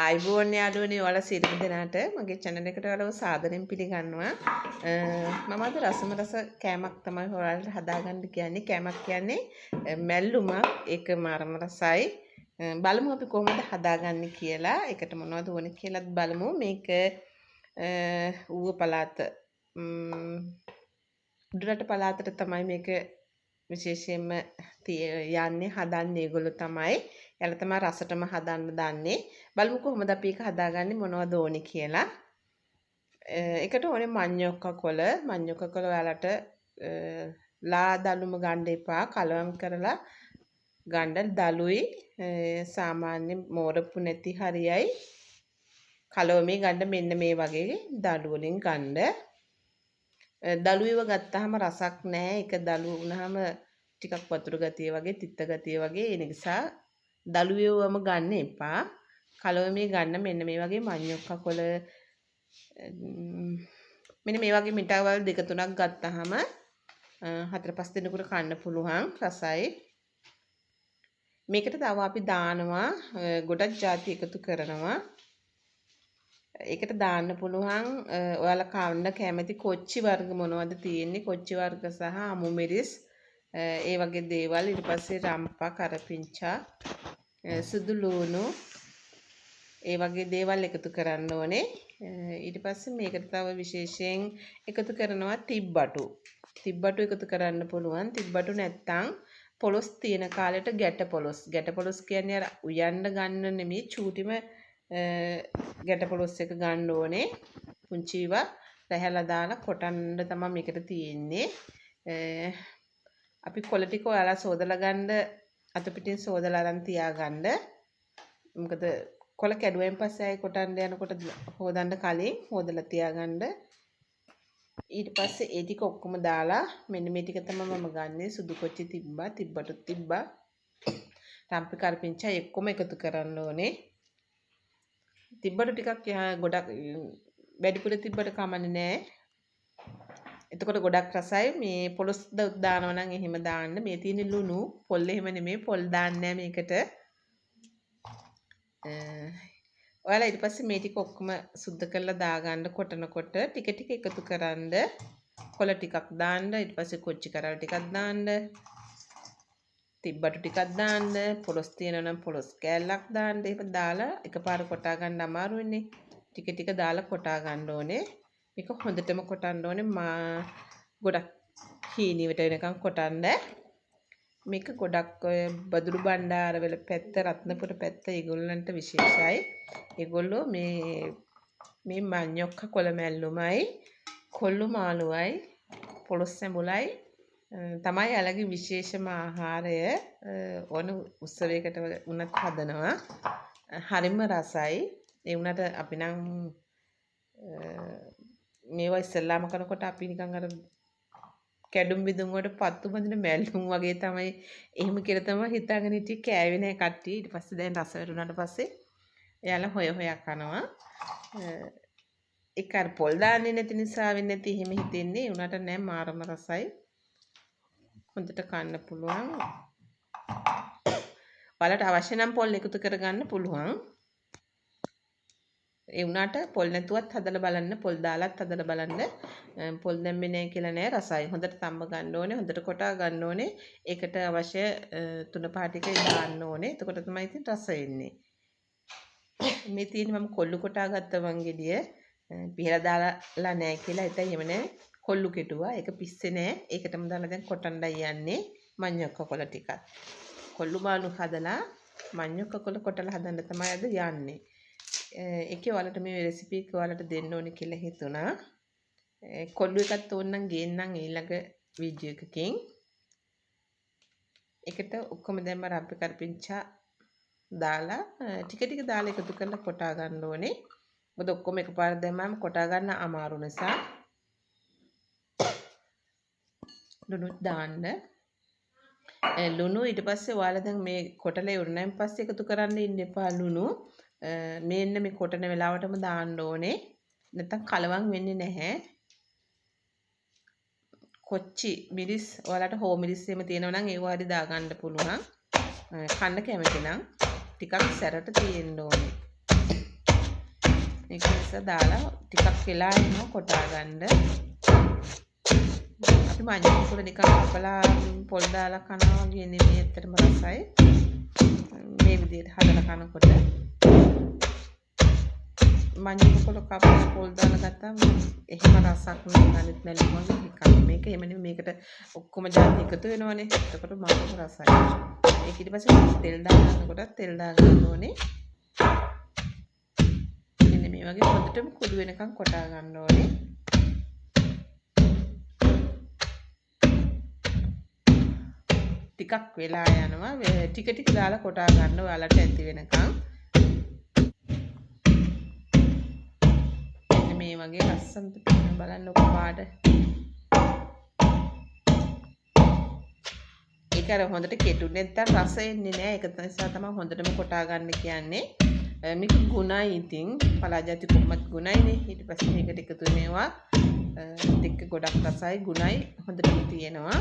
ආයිබෝන් යාළුවනේ ඔයාලා සියලුම දෙනාට මගේ channel එකට ඔයාලව සාදරයෙන් පිළිගන්නවා. මම අද රසම රස කෑමක් තමයි ඔයාලට හදාගන්න කියන්නේ. කෑමක් කියන්නේ මැල්ලුමක්. ඒක මාරම රසයි. බලමු අපි කොහොමද හදාගන්නේ කියලා. ඒකට මොනවද ඕනේ කියලාත් බලමු. මේක ඌව පළාත උඩරට පළාතට තමයි මේක විශේෂයෙන්ම යන්නේ හදන්නේ ඒගොල්ලෝ තමයි. යාළුවා තමයි රසටම හදන්න දන්නේ. බලමු කොහොමද අපි ඒක හදාගන්නේ මොනවද ඕනේ කියලා. ඒකට ඕනේ මඤ්ඤොක්ක කොළ. මඤ්ඤොක්ක කොළ ඔයාලට ලා දලුම ගන්න එපා. කලවම් කරලා ගන්න දලුයි සාමාන්‍ය මෝරපු නැති හරියයි. කලවමේ ගන්න මෙන්න මේ වගේ දලු වලින් ගන්න. දලුවව ගත්තාම රසක් නැහැ. ඒක දලු වුණාම ටිකක් වතුර ගතිය වගේ තිත්ත ගතිය වගේ ඒ නිසා දලුවවම ගන්න එපා. කලවමේ ගන්න මෙන්න මේ වගේ මඤ්ඤොක්ක කොළ මෙන්න මේ වගේ මිටාවල් දෙක තුනක් ගත්තාම 4-5 දිනකට කන්න පුළුවන් රසයි. මේකට තව අපි දානවා ගොඩක් ಜಾති එකතු කරනවා. ඒකට දාන්න පුළුවන් ඔයාලා කන්න කැමති කොච්චි වර්ග මොනවද තියෙන්නේ කොච්චි වර්ග සහ අමු මිරිස් ඒ වගේ දේවල් ඊට පස්සේ රම්පා කරපිංචා සුදු ලුණු ඒ වගේ දේවල් එකතු කරන්න ඕනේ. ඊට පස්සේ මේකට තව විශේෂයෙන් එකතු කරනවා තිබ්බටු. තිබ්බටු එකතු කරන්න පුළුවන්. තිබ්බටු නැත්තම් පොලොස් තියෙන කාලෙට ගැට පොලොස්. ගැට පොලොස් කියන්නේ අර උයන්න ගන්න නෙමෙයි චූටිම ගැට පොලොස් එක ගන්න ඕනේ. පුංචිව රැහැලා දාලා කොටන්න තමයි මේකට තියෙන්නේ. අපි කොළ ටික ඔයාලා සෝදලා ගන්න අත පිටින් සෝදලා අරන් තියාගන්න. මොකද කොළ කැඩුවෙන් පස්සේ ආයෙ කොටන්න යනකොට හොදන්න කලින් හොදලා තියාගන්න. ඊට පස්සේ ඒ ටික ඔක්කොම දාලා මෙන්න මේ ටික තමයි මම ගන්නෙ. සුදු කොච්චි තිබ්බා, තිබ්බටු තිබ්බා, රම්පි කරපිංචා එක්කම එකතු කරන්න ඕනේ. තිබ්බටු ටිකක් ගොඩක් වැඩිපුර තිබ්බට කමන්නේ නැහැ. එතකොට ගොඩක් රසයි. මේ පොලොස් දානවා නම් එහෙම දාන්න. මේ තියෙන ලුණු පොල් එහෙම නෙමෙයි පොල් දාන්නේ නැහැ මේකට. ඔයාලා ඊට පස්සේ මේ ටික ඔක්කොම සුද්ධ කරලා දාගන්න කොටනකොට ටික ටික එකතු කරන්න. කොළ ටිකක් දාන්න. ඊට පස්සේ කොච්චි කරල් ටිකක් දාන්න. තිබ්බටු ටිකක් දාන්න. පොලොස් තියෙනවා නම් පොලොස් කෑල්ලක් දාන්න. එහෙම දාලා එකපාර කොටා ගන්න අමාරුයිනේ. ටික ටික දාලා කොටා ගන්න ඕනේ. මේක හොඳටම කොටන්න ඕනේ. ගොඩක් හීනියට වෙනකන් කොටන්න. මේක ගොඩක් ඔය බදුරු බණ්ඩාරවල පැත්ත රත්නපුර පැත්ත ඒගොල්ලන්ට විශේෂයි. ඒගොල්ලෝ මේ මඤ්ඤොක්ක කොළ මැල්ලුමයි කොල්ලු මාළුවයි පොලොස් සැඹුලයි තමයි යාළගේ විශේෂම ආහාරය. ඕන උත්සවයකට වුණත් හදනවා. හරිම රසයි. ඒ වුණාට අපි නම් මේවා ඉස්සෙල්ලාම කරනකොට අපි නිකන් අර කැඩුම් බිදුම් වලට පත්තු බඳින මැල්ලුම් වගේ තමයි එහෙම කියලා තමයි හිතාගෙන හිටියේ. කෑවේ නැහැ කට්ටිය. ඊට පස්සේ දැන් රස වැටුණාට පස්සේ එයාලා හොය හොයා කනවා. ඒක අර පොල් දාන්නේ නැති නිසා වෙන්නේ නැති එහෙම හිතෙන්නේ. ඒ උනාට නෑ මාරම රසයි. හොඳට කන්න පුළුවන්. ඔයාලට අවශ්‍ය නම් පොල් එකතු කරගන්න පුළුවන්. ඒ උනාට පොල් නැතුවත් හදලා බලන්න. පොල් දාලත් හදලා බලන්න. පොල් දැම්මේ නැහැ කියලා නෑ රසයි. හොඳට තම්බ ගන්න ඕනේ. හොඳට කොටා ගන්න ඕනේ. ඒකට අවශ්‍ය තුන පහ ටික දාන්න ඕනේ. එතකොට තමයි ඉතින් රස එන්නේ. මේ තියෙන්නේ මම කොල්ලු කොටා ගත්ත වංගෙඩිය. පිහලා දාලා නැහැ කියලා හිතා එහෙම නෑ. කොල්ලු කෙටුවා. ඒක පිස්සේ නෑ. ඒකටම දාලා දැන් කොටන්නයි යන්නේ. මඤ්ඤොක්ක කොළ ටිකක්. කොල්ලු මාළු හදලා මඤ්ඤොක්ක කොළ කොටලා හදන්න තමයි අද යන්නේ. ඒකේ ඔයාලට මේ රෙසිපි එක ඔයාලට දෙන්න ඕනේ කියලා හිතුණා. කොල්ලු එකත් ඕනනම් ගේන්නම් ඊළඟ වීඩියෝ එකකින්. ඒකට ඔක්කොම දැම්ම රම්පි කරපිංචා දාලා ටික ටික දාලා එකතු කරලා කොටා ගන්න ඕනේ. මොකද ඔක්කොම එකපාර දැම්මම කොටා ගන්න අමාරු නිසා. ලුණු දාන්න. ලුණු ඊට පස්සේ ඔයාලා දැන් මේ කොටලා ඉවරනයින් පස්සේ එකතු කරන්න ඉන්න එපා ලුණු. මේන්න මේ කොටන වෙලාවටම දාන්න ඕනේ. නැත්තම් කලවම් වෙන්නේ නැහැ. කොච්චි මිරිස් ඔයාලට හෝ මිරිස් එහෙම තියෙනවා නම් ඒව හරි දාගන්න පුළුවන්. කන්න කැමති නම් ටිකක් සැරට තියෙන්න ඕනේ. ඒක නිසා දාලා ටිකක් වෙලා එනවා කොටා ගන්න. අපි මඤ්ඤ කුකුල නිකන් කපලා පොල් දාලා කනවා වගේ නෙමෙයි ඇත්තටම රසයි. මේ විදිහට හදලා කනකොට මඤ්ඤ කුකුල කපලා පොල් දාලා ගත්තාම එහෙම රසක් නෑ අනිත් මැල්ලුම් වගේ නිකන්. මේක එහෙම නෙමෙයි මේකට ඔක්කොම ಜಾති එකතු වෙනවනේ. එතකොට මාළු රසයි. ඒක ඊට පස්සේ තෙල් දාගන්නකොට තෙල් දාගන්න ඕනේ. මෙන්න මේ වගේ හොඳටම කුඩු වෙනකන් කොටා ගන්න ඕනේ. ටිකක් වෙලා යනවා. ටික ටික දාලා කොටා ගන්න ඔයාලට ඇති වෙනකන්. මේ වගේ ලස්සනට බලන්න ඔක පාට. ඒක අර හොඳට කෙටුනේ නැත්නම් රස එන්නේ නැහැ. ඒක නිසා තමයි හොඳටම කොටා ගන්න කියන්නේ. මේක ගුණයි ඉතින් පලා ජාති කොහොමත් ගුණයිනේ. ඊට පස්සේ මේකට එකතු වෙනවා. දෙක ගොඩක් රසයි ගුණයි හොඳටම තියෙනවා.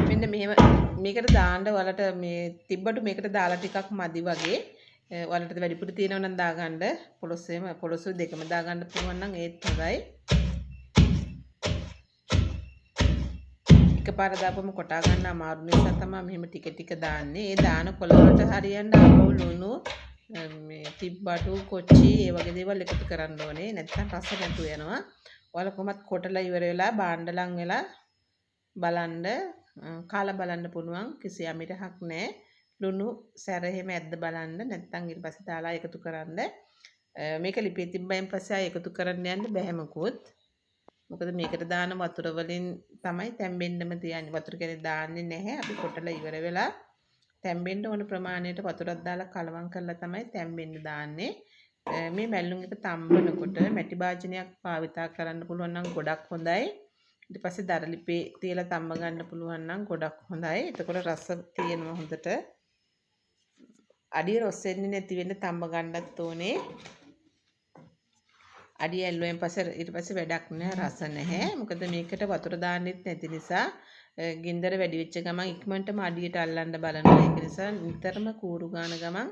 මෙන්න මෙහෙම මේකට දාන්න ඔයාලට මේ තිබ්බට මේකට දාලා ටිකක් මදි වගේ. ඔයාලට වැඩිපුර තියෙනවා නම් දාගන්න. පොලොස්සෙ දෙකම දාගන්න පුළුවන් නම් ඒත් හොඳයි. එකපාර දාපුවම කොටා ගන්න අමාරු නිසා තමයි මෙහෙම ටික ටික දාන්නේ. ඒ දාන කොළ වලට හරියන්න ආපහු ලුණු මේ තිබ්බටු කොච්චි ඒ වගේ දේවල් එකතු කරන්න ඕනේ. නැත්නම් රස නැතු වෙනවා. ඔයාලා කොහොමත් කොටලා ඉවර වෙලා බාණ්ඩ ලං වෙලා බලන්න කාලා බලන්න පුළුවන් කිසි අමිරහක් නැහැ. ලුණු සැර එහෙම ඇද්ද බලන්න. නැත්නම් ඊට පස්සේ දාලා එකතු කරන්න. මේක ලිපේ තිබ්බයින් පස්සේ ආයෙ එකතු කරන්න යන්න බැහැ මොකුත්. මොකද මේකට දාන වතුර වලින් තමයි තැම්බෙන්නම තියන්නේ. වතුර කෙනෙක් දාන්නේ නැහැ. අපි කොටලා ඉවර වෙලා තැම්බෙන්න ඕන ප්‍රමාණයට වතුරක් දාලා කලවම් කරලා තමයි තැම්බෙන්න දාන්නේ. මේ මැල්ලුම් එක තම්බනකොට මැටි භාජනයක් භාවිතා කරන්න පුළුවන් නම් ගොඩක් හොඳයි. ඊට පස්සේ දරලිපේ තියලා තම්බ ගන්න පුළුවන් නම් ගොඩක් හොඳයි. එතකොට රස තියෙනවා හොඳට. අඩිය රොස් වෙන්නේ නැති වෙන්න තම්බ ගන්නත් ඕනේ. අඩිය ඇල්ලුවෙන් පස්සේ ඊට පස්සේ වැඩක් නැහැ රස නැහැ. මොකද මේකට වතුර දාන්නෙත් නැති නිසා ගින්දර වැඩි වෙච්ච ගමන් ඉක්මනටම අඩියට අල්ලන්න බලනවා. ඒක නිසා නිතරම කූරු ගාන ගමන්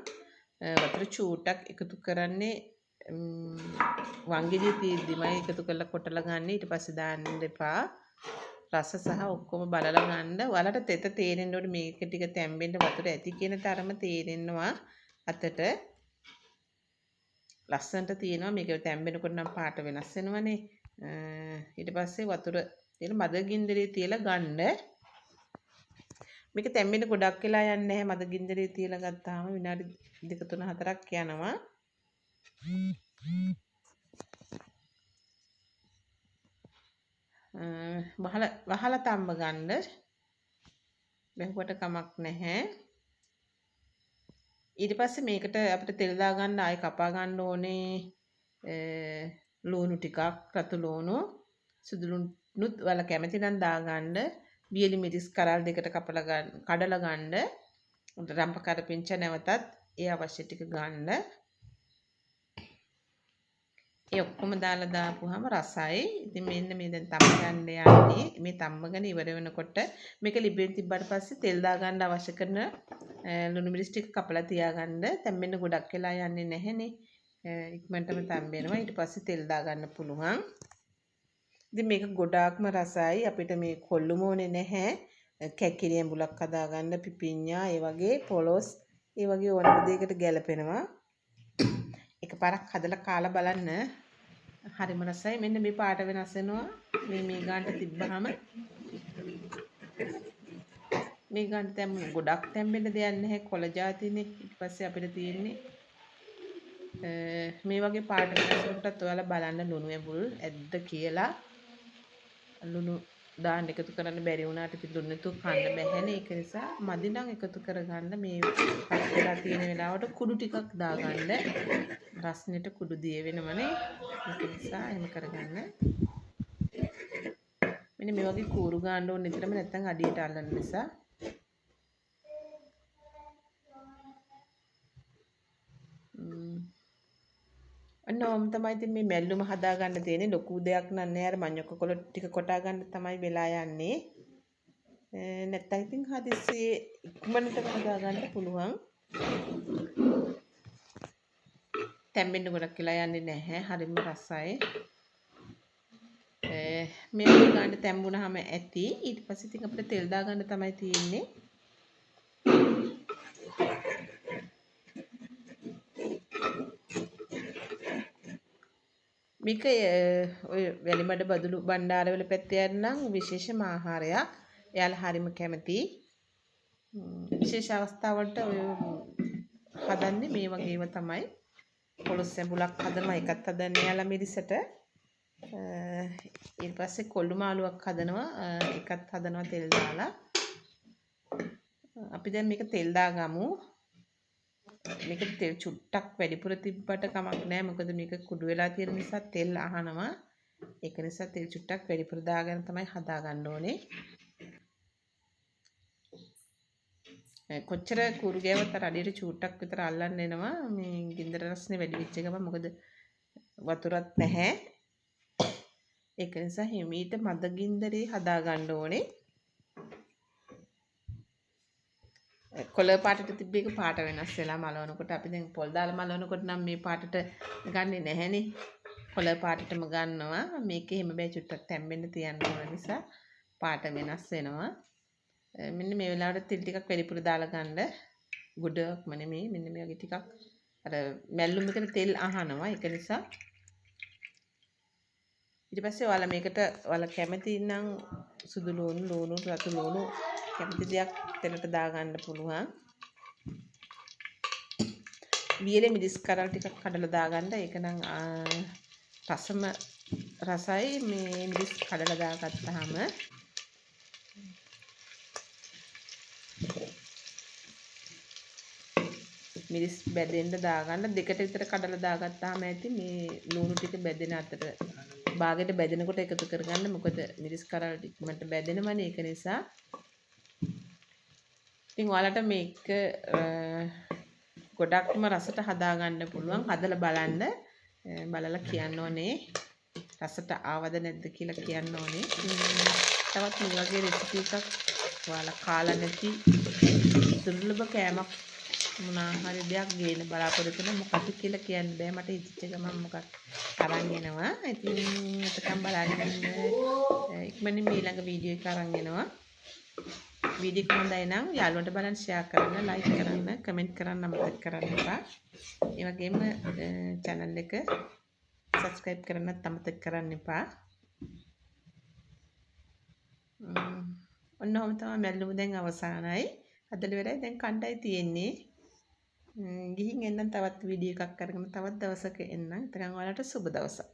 වතුර චූටක් එකතු කරන්නේ වංගෙඩිය තියෙද්දිමයි එකතු කරලා කොටලා ගන්න. ඊට පස්සේ දාන්න එපා. රස සහ ඔක්කොම බලලා ගන්න. ඔයාලට තෙත තේරෙන්න ඕනේ මේක ටික තැම්බෙන්න වතුර ඇති කියන තරම තේරෙනවා අතට. ලස්සනට තියෙනවා. මේක තැම්බෙනකොට නම් පාට වෙනස් වෙනවනේ. ඊට පස්සේ වතුර තියෙන මද ගින්දරේ තියලා ගන්න. මේක තැම්බෙන්න ගොඩක් වෙලා යන්නේ නැහැ. මද ගින්දරේ තියලා ගත්තාම විනාඩි 2 3 4ක් යනවා. වහලා තම්බ ගන්න. බැහුවට කමක් නැහැ. ඊට පස්සේ මේකට අපිට තෙල් දා ගන්න ආයෙ කපා ගන්න ඕනේ ලුණු ටිකක්, රතු ලුණු, සුදු ලුණුත් ඔයාලා කැමති නම් දා ගන්න. වියලි මිරිස් කරල් දෙකට කපලා ගන්න, කඩලා ගන්න. රම්ප කරපිංච නැවතත් ඒ අවශ්‍ය ටික ගන්න. ඒ ඔක්කොම දාලා දාපුවාම රසයි. ඉතින් මෙන්න මේ දැන් තම්බ ගන්න යන්නේ. මේ තම්බගෙන ඉවර වෙනකොට මේක ලිබෙන් තිබ්බට පස්සේ තෙල් දා ගන්න අවශ්‍ය කරන ලුණු මිරිස් ටික කපලා තියාගන්න. තැම්බෙන්න ගොඩක් වෙලා යන්නේ නැහනේ. ඉක්මනටම තම්බෙනවා. ඊට පස්සේ තෙල් දා ගන්න පුළුවන්. ඉතින් මේක ගොඩාක්ම රසයි. අපිට මේ කොල්ලුම ඕනේ නැහැ. කැකිරි ඇඹුලක් හදා ගන්න, පිපිඤ්ඤා, ඒ වගේ පොලොස්, ඒ වගේ ඕනම දෙයකට ගැලපෙනවා. එකපාරක් හදලා කාලා බලන්න. හරිම රසයි. මෙන්න මේ පාට වෙනස් වෙනවා. මේ ගානට තිබ්බහම මේ ගානට දැන් ගොඩක් තැම්බෙන්න දෙයක් නැහැ. කොළ જાතිනේ. ඊට පස්සේ අපිට තියෙන්නේ මේ වගේ පාට වෙනස් වුණාට ඔයාලා බලන්න ලුණු ඇඹුල් ඇද්ද කියලා. ලුණු දාන්න එකතු කරන්න බැරි වුණාට ඉතින් ලුණු නැතුව කන්න බැහැනේ. ඒක නිසා මදි නම් එකතු කරගන්න. මේ පත් වෙලා තියෙන වෙලාවට කුඩු ටිකක් දාගන්න. රස්නෙට කුඩු දිය වෙනවනේ. ඒක නිසා එහෙම කරගන්න. මෙන්න මේ වගේ කූරු ගන්න ඕනේ නිතරම, නැත්නම් අඩියට අල්ලන නිසා. ඔන්නෝම තමයි ඉතින් මේ මැල්ලුම හදා ගන්න තියෙන්නේ. ලොකු දෙයක් නෑ. අර මඤ්ඤොක්ක කොළ ටික කොටා ගන්න තමයි වෙලා යන්නේ. නැත්තම් ඉතින් හදිස්සියේ ඉක්මනටම හදා ගන්න පුළුවන්. තැම්බෙන්න ගොඩක් වෙලා යන්නේ නැහැ. හරිම රසයි. මේ වගේ ගන්න තැම්බුනහම ඇති. ඊට පස්සේ ඉතින් අපිට තෙල් දාගන්න තමයි තියෙන්නේ. මේක ඔය වැලිමඩ බදුළු බණ්ඩාරවල පැත්තේ යන්නම් විශේෂම ආහාරයක්. එයාලා හරිම කැමති. විශේෂ අවස්ථාවලට ඔය හදන්නේ මේ වගේම තමයි. පොළොස් සැඹුලක් හදනවා, එකත් හදන්නේ යාලා මිරිසට. ඊට පස්සේ කොල්ලු මාළුවක් හදනවා, එකත් හදනවා තෙල් දාලා. අපි දැන් මේක තෙල් දාගමු. මේක තෙල් චුට්ටක් වැඩිපුර තිබ්බට කමක් නැහැ. මොකද මේක කුඩු වෙලා තියෙන නිසා තෙල් අහනවා. ඒක නිසා තෙල් චුට්ටක් වැඩිපුර දාගෙන තමයි හදා ගන්න ඕනේ. කොච්චර කුරු ගෑවත් අර අඩියට චූට්ටක් විතර අල්ලන්න එනවා. මේ ගින්දර රස්නේ වැඩි වෙච්ච ගමන් මොකද වතුරක් නැහැ. ඒක නිසා හිමීට මද ගින්දරේ හදා ගන්න ඕනේ. කොළ පාටට තිබ්බ එක පාට වෙනස් වෙලා මලවනකොට අපි දැන් පොල් දාලා මලවනකොට නම් මේ පාටට ගන්නෙ නැහැනේ. කොළ පාටටම ගන්නවා. මේක එහෙම බෑ චුට්ටක් තැම්බෙන්න තියන්න ඕන නිසා පාට වෙනස් වෙනවා. මෙන්න මේ වෙලාවට තෙල් ටිකක් වැඩිපුර දාලා ගන්න. ගොඩක්ම නෙමෙයි. මෙන්න මේ වගේ ටිකක් අර මැල්ලුම් එකට තෙල් අහනවා. ඒක නිසා ඊට පස්සේ ඔයාලා මේකට ඔයාලා කැමති නම් සුදු ලුණු රතු ලුණු කැමති දෙයක් තෙලට දාගන්න පුළුවන්. වියලේ මිරිස් කරල් ටිකක් කඩලා දාගන්න. ඒක නම් රසම රසයි මේ මිරිස් කඩලා දාගත්තාම. මිරිස් බැදෙන්න දාගන්න. දෙකට විතර කඩලා දාගත්තාම ඇති මේ ලුණු ටික බැදෙන අතර බාගෙට බැදෙනකොට එකතු කරගන්න. මොකද මිරිස් කරල් ටිකකට බැදෙනවනේ. ඒක නිසා ඉතින් ඔයාලට මේක ගොඩක්ම රසට හදා ගන්න පුළුවන්. හදලා බලන්න. බලලා කියන්න ඕනේ රසට ආවද නැද්ද කියලා කියන්න ඕනේ. තවත් මේ වගේ රෙසිපි එකක් ඔයාලා කාලා නැති දුර්ලභ කෑමක් මොනවා හරි දෙයක් ගේන බලාපොරොත්තු වෙන මොකක්ද කියලා කියන්න බෑ. මට හිතෙච්ච ගමන් මොකක් අරන් එනවා. ඉතින් එතකම් බලන්න ඉක්මනින් ඊළඟ වීඩියෝ එක අරන් එනවා. වීඩියෝ එක හොඳයි නම් යාළුවන්ට බලන්න ෂෙයා කරන්න, ලයික් කරන්න, කමෙන්ට් කරන්න අමතක කරන්න එපා. ඒ වගේම channel එක subscribe කරන්නත් අමතක කරන්න එපා. ඔන්න ඔහොම තමයි මැල්ලුම දැන් අවසానයි. හදලා ඉවරයි. දැන් කණ්ඩායි තියෙන්නේ. ගිහින් එන්නම් තවත් වීඩියෝ එකක් අරගෙන තවත් දවසක එන්නම්. එතකන් ඔයාලට සුබ දවසක්.